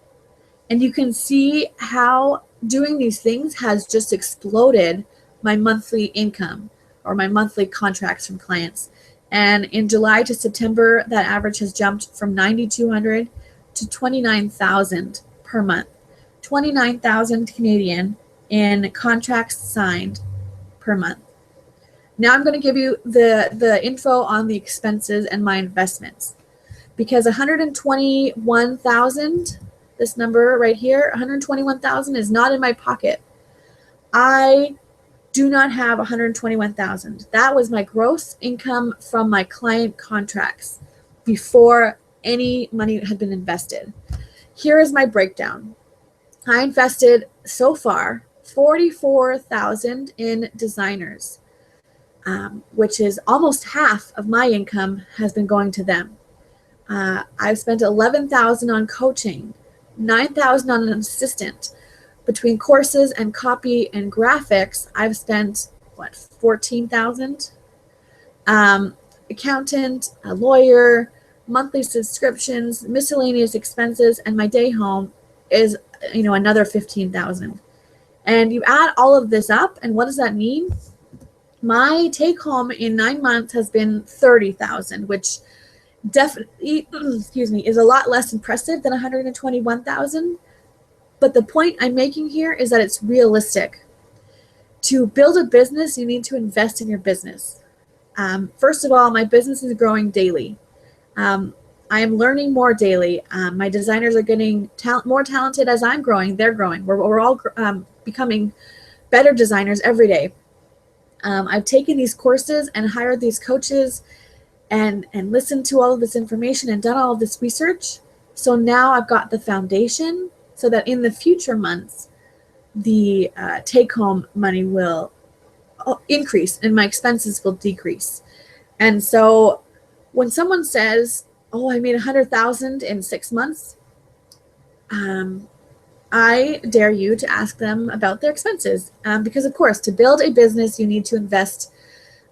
And you can see how doing these things has just exploded my monthly income or my monthly contracts from clients. And in July to September, that average has jumped from 9,200 to 29,000 per month. 29,000 Canadian in contracts signed per month. Now I'm going to give you the info on the expenses and my investments, because 121,000, this number right here, 121,000 is not in my pocket. I do not have 121,000. That was my gross income from my client contracts before any money had been invested. Here is my breakdown. I invested so far 44,000 in designers, which is almost half of my income has been going to them. I've spent 11,000 on coaching, 9,000 on an assistant. Between courses and copy and graphics, I've spent 14,000. Accountant, a lawyer, monthly subscriptions, miscellaneous expenses, and my day home is another 15,000. And you add all of this up, and what does that mean? My take home in 9 months has been 30,000, which definitely, is a lot less impressive than 121,000. But the point I'm making here is that it's realistic. To build a business, you need to invest in your business. First of all, my business is growing daily. I am learning more daily. My designers are getting more talented as I'm growing. They're growing. We're all becoming better designers every day. I've taken these courses and hired these coaches and listened to all of this information and done all of this research. So now I've got the foundation so that in the future months, the take-home money will increase and my expenses will decrease. And so when someone says, "Oh, I made 100,000 in 6 months," I dare you to ask them about their expenses, because of course, to build a business, you need to invest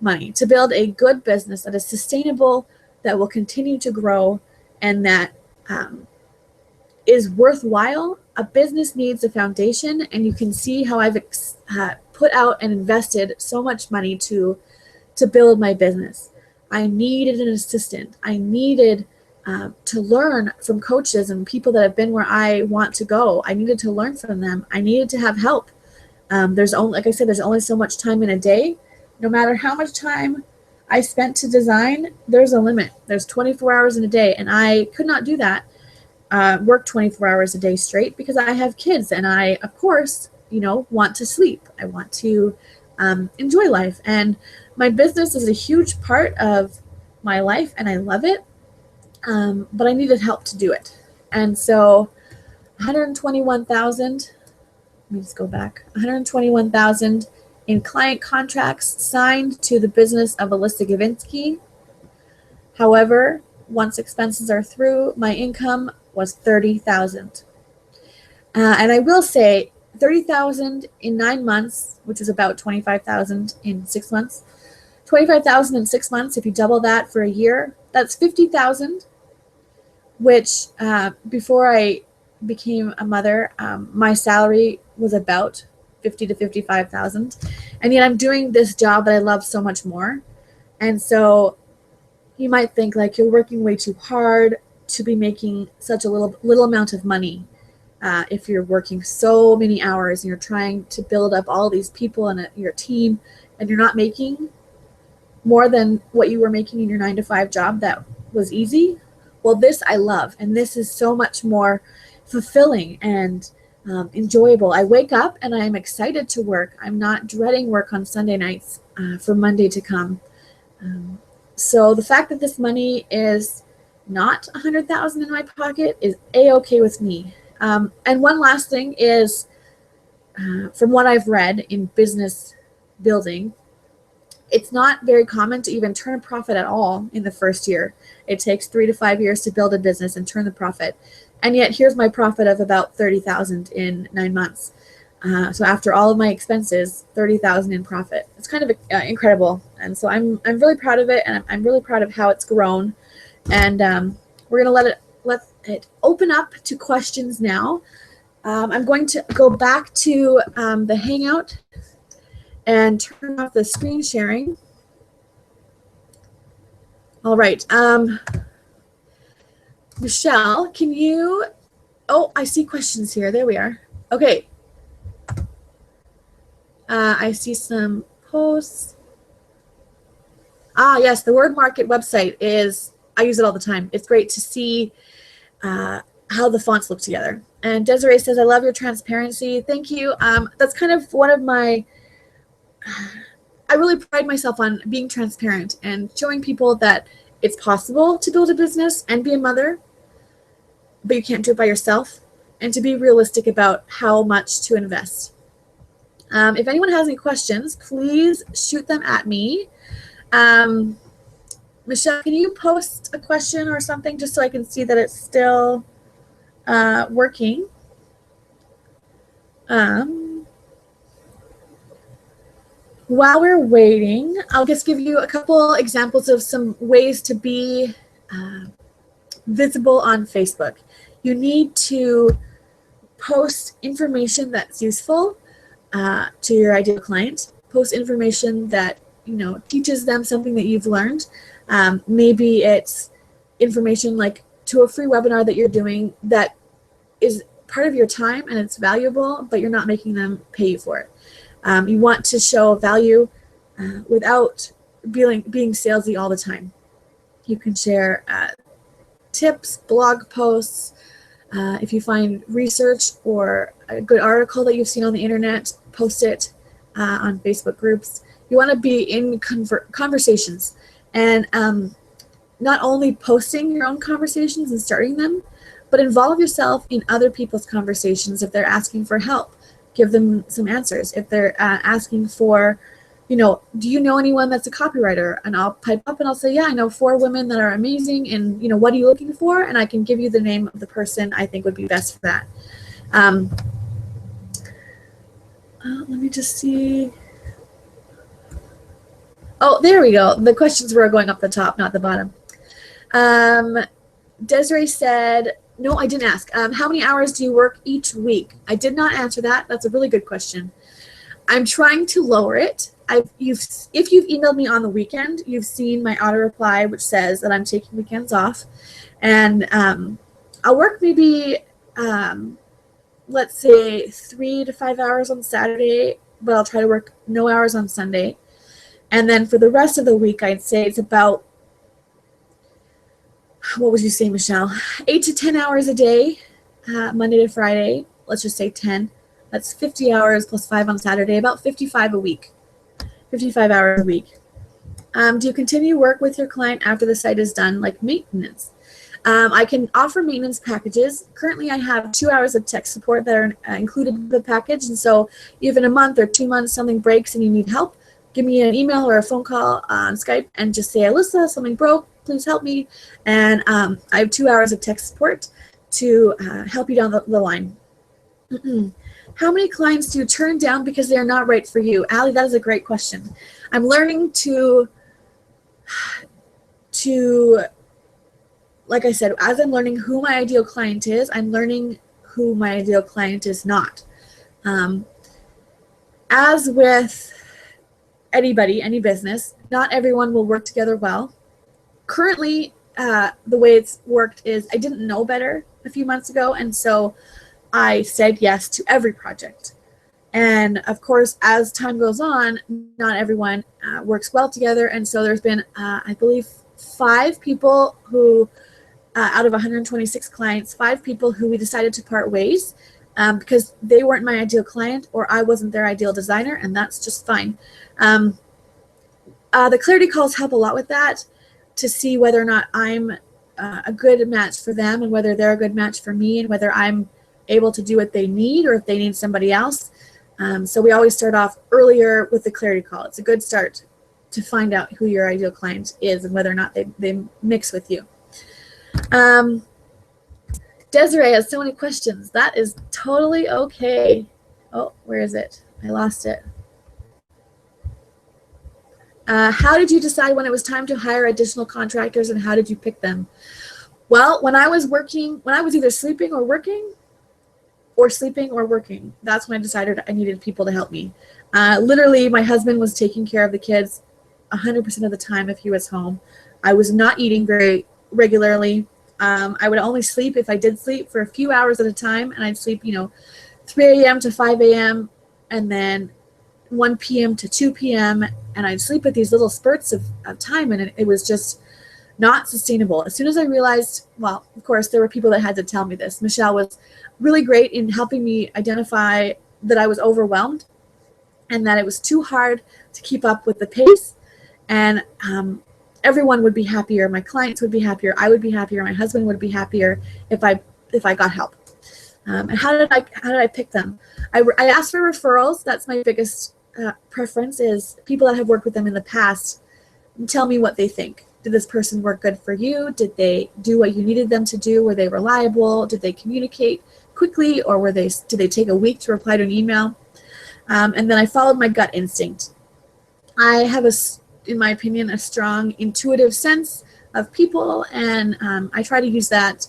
money. To build a good business that is sustainable, that will continue to grow, and that is worthwhile, a business needs a foundation, and you can see how I've put out and invested so much money to build my business. I needed an assistant. I needed to learn from coaches and people that have been where I want to go. I needed to learn from them. I needed to have help. There's only, like I said, there's only so much time in a day. No matter how much time I spent to design, there's a limit. There's 24 hours in a day, and I could not do that, work 24 hours a day straight, because I have kids, and I, of course, want to sleep. I want to enjoy life, and my business is a huge part of my life, and I love it, but I needed help to do it. And so 121,000, let me just go back, 121,000 in client contracts signed to the business of Alyssa Gavinsky. However, once expenses are through, my income was 30,000. And I will say 30,000 in 9 months, which is about 25,000 in 6 months. 25,000 in 6 months, if you double that for a year, that's 50,000, which before I became a mother, my salary was about 50 to 55,000. And yet I'm doing this job that I love so much more. And so you might think like you're working way too hard to be making such a little amount of money. If you're working so many hours and you're trying to build up all these people and your team, and you're not making more than what you were making in your 9-to-5 job that was easy. Well, this I love, and this is so much more fulfilling and enjoyable. I wake up and I'm excited to work. I'm not dreading work on Sunday nights for Monday to come. So the fact that this money is not 100,000 in my pocket is a-okay with me. And one last thing is, from what I've read in business building, It's not very common to even turn a profit at all in the first year. It takes 3 to 5 years to build a business and turn the profit. And yet here's my profit of about 30,000 in 9 months. So after all of my expenses, 30,000 in profit. It's kind of incredible. And so I'm really proud of it, and I'm really proud of how it's grown. And we're gonna let it open up to questions now. I'm going to go back to the Hangout and turn off the screen sharing. All right. Michelle, can you, oh, I see questions here. There we are. Okay. I see some posts. Yes, the Word Market website is, I use it all the time. It's great to see how the fonts look together. And Desiree says, I love your transparency. Thank you. That's kind of one of my, I really pride myself on being transparent and showing people that it's possible to build a business and be a mother, but you can't do it by yourself, and to be realistic about how much to invest. If anyone has any questions, please shoot them at me. Michelle, can you post a question or something just so I can see that it's still working? While we're waiting, I'll just give you a couple examples of some ways to be visible on Facebook. You need to post information that's useful to your ideal client. Post information that teaches them something that you've learned. Maybe it's information like to a free webinar that you're doing that is part of your time and it's valuable, but you're not making them pay you for it. You want to show value without being salesy all the time. You can share tips, blog posts. If you find research or a good article that you've seen on the internet, post it on Facebook groups. You want to be in conversations, and not only posting your own conversations and starting them, but involve yourself in other people's conversations. If they're asking for help, give them some answers. If they're asking for, do you know anyone that's a copywriter? And I'll pipe up and I'll say, yeah, I know 4 women that are amazing, and what are you looking for? And I can give you the name of the person I think would be best for that. Let me just see. Oh, there we go. The questions were going up the top, not the bottom. Desiree said, no, I didn't ask. How many hours do you work each week? I did not answer that. That's a really good question. I'm trying to lower it. If you've emailed me on the weekend, you've seen my auto reply, which says that I'm taking weekends off. And I'll work maybe, let's say 3 to 5 hours on Saturday, but I'll try to work no hours on Sunday. And then for the rest of the week, I'd say it's about, what would you say, Michelle? 8 to 10 hours a day, Monday to Friday. Let's just say 10. That's 50 hours plus 5 on Saturday, about 55 a week. 55 hours a week. Do you continue work with your client after the site is done, like maintenance? I can offer maintenance packages. Currently, I have 2 hours of tech support that are included in the package. And so if in a month or 2 months something breaks and you need help, give me an email or a phone call on Skype and just say, Alyssa, something broke, please help me. And I have 2 hours of tech support to help you down the line. How many clients do you turn down because they're not right for you? Allie, that is a great question. I'm learning to, like I said, as I'm learning who my ideal client is, I'm learning who my ideal client is not. As with anybody, any business, not everyone will work together well. Currently, the way it's worked is I didn't know better a few months ago, and so I said yes to every project. And of course, as time goes on, not everyone works well together, and so there's been, I believe, 5 people who, out of 126 clients, 5 people who we decided to part ways because they weren't my ideal client or I wasn't their ideal designer, and that's just fine. The clarity calls help a lot with that, to see whether or not I'm a good match for them and whether they're a good match for me and whether I'm able to do what they need or if they need somebody else. So we always start off earlier with the clarity call. It's a good start. to find out who your ideal client is and whether or not they mix with you. Desiree has so many questions. That is totally okay. Oh, where is it? I lost it. How did you decide when it was time to hire additional contractors, and how did you pick them? Well, when I was either sleeping or working, that's when I decided I needed people to help me. Literally, my husband was taking care of the kids 100% of the time if he was home. I was not eating very regularly. I would only sleep, if I did sleep, for a few hours at a time, and I'd sleep, 3 a.m. to 5 a.m. and then 1 p.m. to 2 p.m. and I'd sleep at these little spurts of time, and it was just not sustainable. As soon as I realized, well, of course, there were people that had to tell me this. Michelle was really great in helping me identify that I was overwhelmed and that it was too hard to keep up with the pace, and everyone would be happier. My clients would be happier. I would be happier. My husband would be happier if I got help. And how did I pick them? I asked for referrals. That's my biggest preference, is people that have worked with them in the past tell me what they think. Did this person work good for you? Did they do what you needed them to do? Were they reliable? Did they communicate quickly, or did they take a week to reply to an email? And then I followed my gut instinct. I have in my opinion, a strong intuitive sense of people, and I try to use that,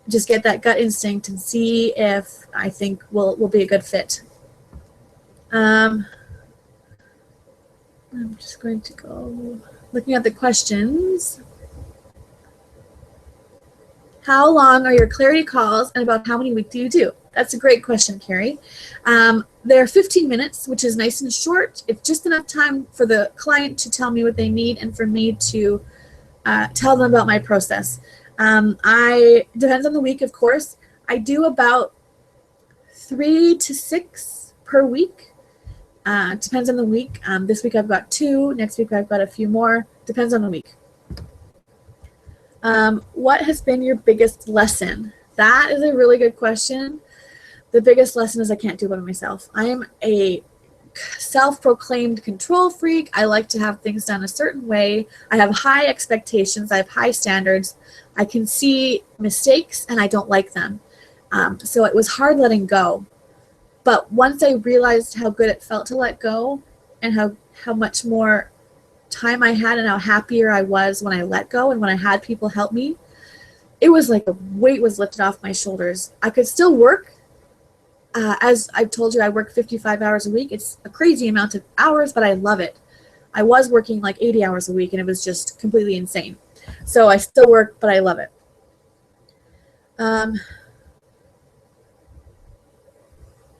just get that gut instinct and see if I think will be a good fit. I'm just going to go looking at the questions. How long are your clarity calls, and about how many a week do you do? That's a great question, Carrie. They're 15 minutes, which is nice and short. It's just enough time for the client to tell me what they need and for me to tell them about my process. Depends on the week, of course. I do about 3 to 6 per week. Depends on the week. This week I've got 2. Next week I've got a few more. Depends on the week. What has been your biggest lesson? That is a really good question. The biggest lesson is I can't do it by myself. I am a self-proclaimed control freak. I like to have things done a certain way. I have high expectations. I have high standards. I can see mistakes and I don't like them. So it was hard letting go. But once I realized how good it felt to let go, and how much more time I had and how happier I was when I let go and when I had people help me, it was like a weight was lifted off my shoulders. I could still work. As I've told you, I work 55 hours a week. It's a crazy amount of hours, but I love it. I was working like 80 hours a week, and it was just completely insane. So I still work, but I love it.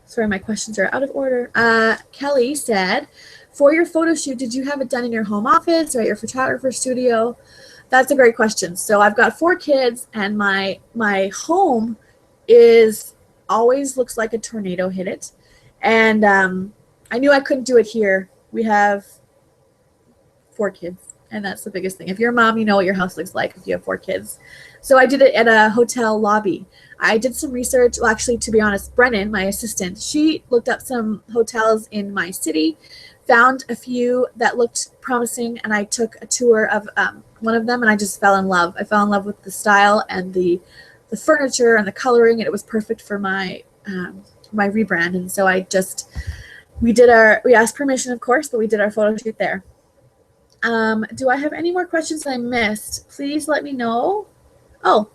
Sorry, my questions are out of order. Kelly said, for your photo shoot, did you have it done in your home office or at your photographer's studio? That's a great question. So I've got 4 kids, and my home always looks like a tornado hit it. And I knew I couldn't do it here. We have 4 kids, and that's the biggest thing. If you're a mom, you know what your house looks like if you have 4 kids. So I did it at a hotel lobby. I did some research. Well, actually, to be honest, Brennan, my assistant, she looked up some hotels in my city, found a few that looked promising, and I took a tour of one of them, and I just fell in love. I fell in love with the style and the furniture and the coloring, and it was perfect for my my rebrand. And so we asked permission, of course, but we did our photo shoot there. Do I have any more questions I missed? Please let me know. Oh,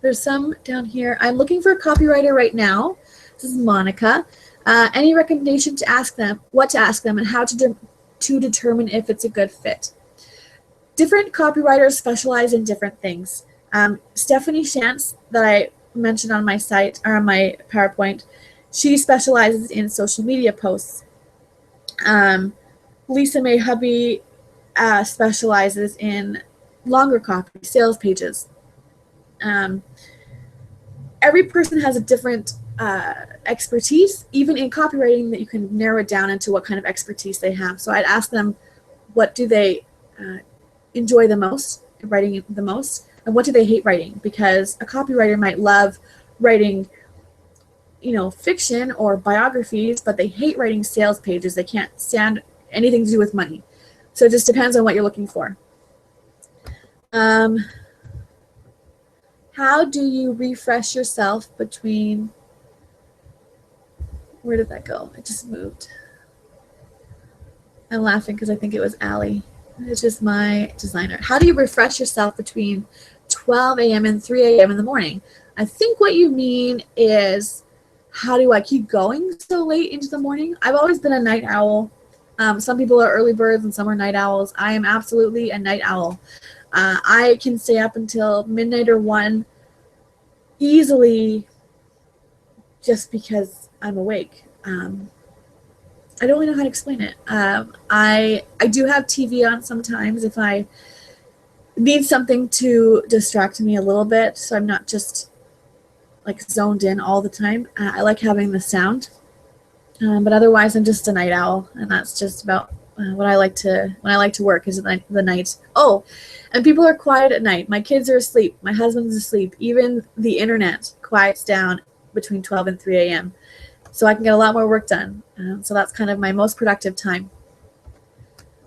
there's some down here. I'm looking for a copywriter right now. This is Monica. Any recommendation to ask them, what to ask them, and how to determine if it's a good fit? Different copywriters specialize in different things. Stephanie Shantz, that I mentioned on my site or on my PowerPoint, she specializes in social media posts. Lisa May Hubby specializes in longer copy, sales pages. Every person has a different expertise, even in copywriting, that you can narrow it down into what kind of expertise they have. So I'd ask them, what do they enjoy the most, writing the most, and what do they hate writing? Because a copywriter might love writing, fiction or biographies, but they hate writing sales pages. They can't stand anything to do with money. So it just depends on what you're looking for. How do you refresh yourself between, where did that go? It just moved. I'm laughing because I think it was Allie. It's just my designer. How do you refresh yourself between 12 a.m. and 3 a.m. in the morning? I think what you mean is, how do I keep going so late into the morning? I've always been a night owl. Some people are early birds and some are night owls. I am absolutely a night owl. I can stay up until midnight or 1 easily just because I'm awake. I don't really know how to explain it. I do have TV on sometimes if I need something to distract me a little bit, so I'm not just like zoned in all the time. I like having the sound, but otherwise I'm just a night owl, and that's just about what I like to, when I like to work, is the night. Oh, and people are quiet at night. My kids are asleep. My husband's asleep. Even the internet quiets down between 12 and 3 a.m. So I can get a lot more work done. So that's kind of my most productive time.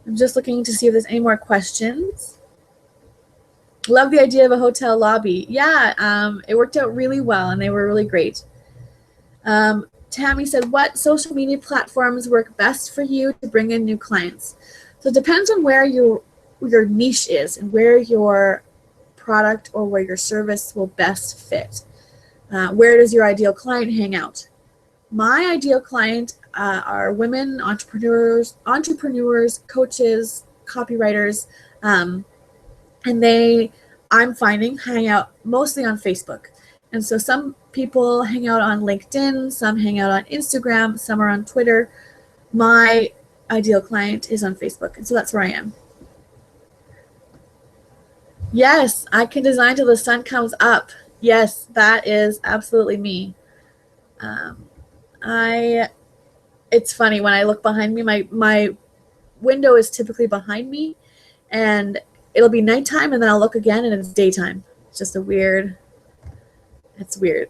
I'm just looking to see if there's any more questions. Love the idea of a hotel lobby. Yeah, it worked out really well and they were really great. Tammy said, what social media platforms work best for you to bring in new clients? So it depends on where your niche is and where your product or where your service will best fit. Where does your ideal client hang out? My ideal client are women, entrepreneurs, coaches, copywriters, and I'm finding, hang out mostly on Facebook. And so some people hang out on LinkedIn, some hang out on Instagram, some are on Twitter. My ideal client is on Facebook, and so that's where I am. Yes, I can design till the sun comes up. Yes, that is absolutely me. It's funny when I look behind me, my window is typically behind me and it'll be nighttime and then I'll look again and it's daytime. It's just it's weird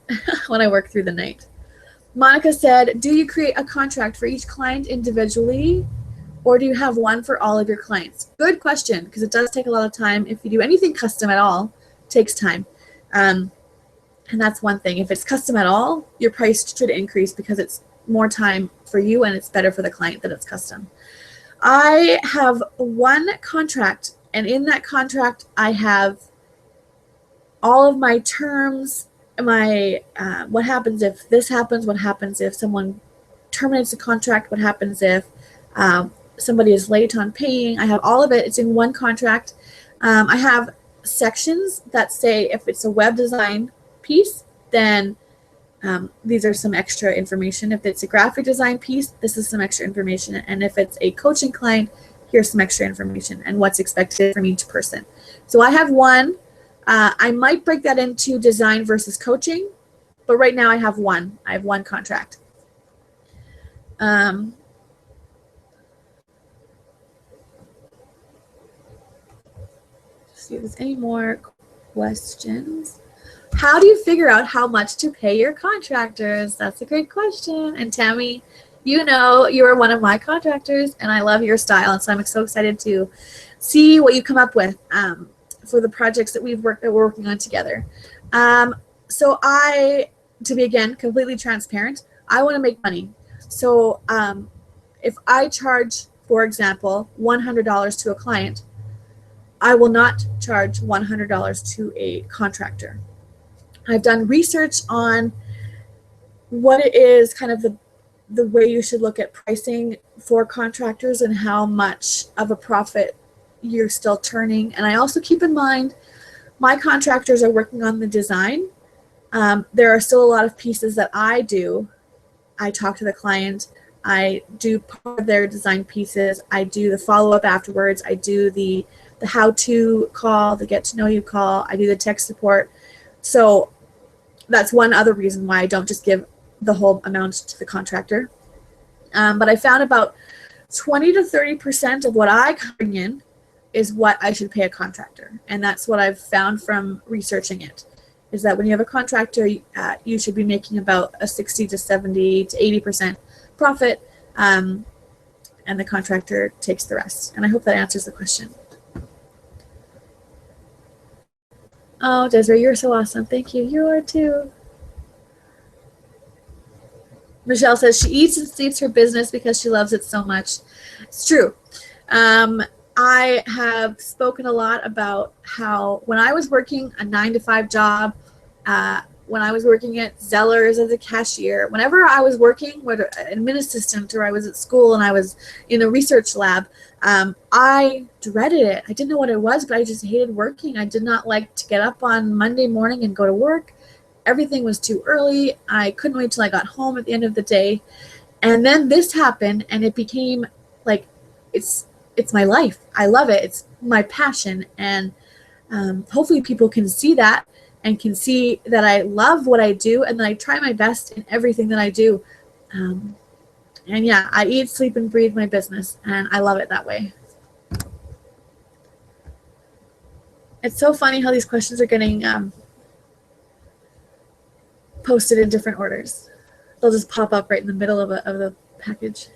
when I work through the night. Monica said, do you create a contract for each client individually or do you have one for all of your clients? Good question, because it does take a lot of time. If you do anything custom at all, it takes time. And that's one thing. If it's custom at all, your price should increase because it's more time for you and it's better for the client that it's custom. I have one contract, and in that contract, I have all of my terms, what happens if this happens, what happens if someone terminates the contract, what happens if somebody is late on paying. I have all of it. It's in one contract. I have sections that say if it's a web design piece, then these are some extra information. If it's a graphic design piece, this is some extra information. And if it's a coaching client, here's some extra information and what's expected from each person. So I have one. I might break that into design versus coaching, but right now I have one. I have one contract. See if there's any more questions. How do you figure out how much to pay your contractors? That's a great question. And Tammy, you know you are one of my contractors, and I love your style, and so I'm so excited to see what you come up with for the projects that we're working on together. So to be again completely transparent, I want to make money. So if I charge, for example, $100 to a client, I will not charge $100 to a contractor. I've done research on what it is, kind of the way you should look at pricing for contractors and how much of a profit you're still turning. And I also keep in mind my contractors are working on the design. There are still a lot of pieces that I do. I talk to the client. I do part of their design pieces. I do the follow-up afterwards. I do the how-to call, the get-to-know-you call. I do the tech support. So that's one other reason why I don't just give the whole amount to the contractor. But I found about 20 to 30% of what I bring in is what I should pay a contractor. And that's what I've found from researching it, is that when you have a contractor, you should be making about a 60 to 70 to 80% profit. and the contractor takes the rest. And I hope that answers the question. Oh, Desiree, you're so awesome. Thank you. You are too. Michelle says she eats and sleeps her business because she loves it so much. It's true. I have spoken a lot about how when I was working a 9-to-5 job, when I was working at Zellers as a cashier, whenever I was working with an admin assistant or I was at school and I was in a research lab, I dreaded it. I didn't know what it was, but I just hated working. I did not like to get up on Monday morning and go to work. Everything was too early. I couldn't wait till I got home at the end of the day. And then this happened and it became like, it's my life. I love it. It's my passion. And hopefully people can see that and can see that I love what I do and that I try my best in everything that I do. And yeah, I eat, sleep, and breathe my business, and I love it that way. It's so funny how these questions are getting posted in different orders. They'll just pop up right in the middle of the package.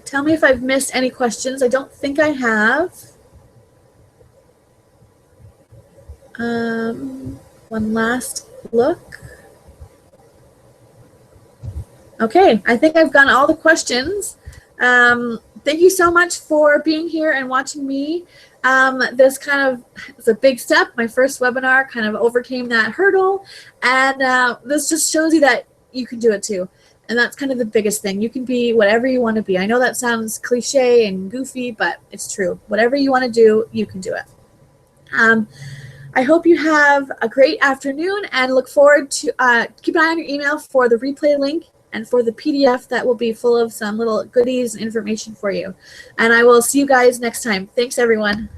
Tell me if I've missed any questions. I don't think I have. One last look. Okay, I think I've gotten all the questions. Thank you so much for being here and watching me. This kind of is a big step. My first webinar kind of overcame that hurdle, and this just shows you that you can do it too. And that's kind of the biggest thing. You can be whatever you want to be. I know that sounds cliche and goofy, but it's true. Whatever you want to do, you can do it. I hope you have a great afternoon and look forward to keep an eye on your email for the replay link and for the PDF that will be full of some little goodies and information for you. And I will see you guys next time. Thanks, everyone.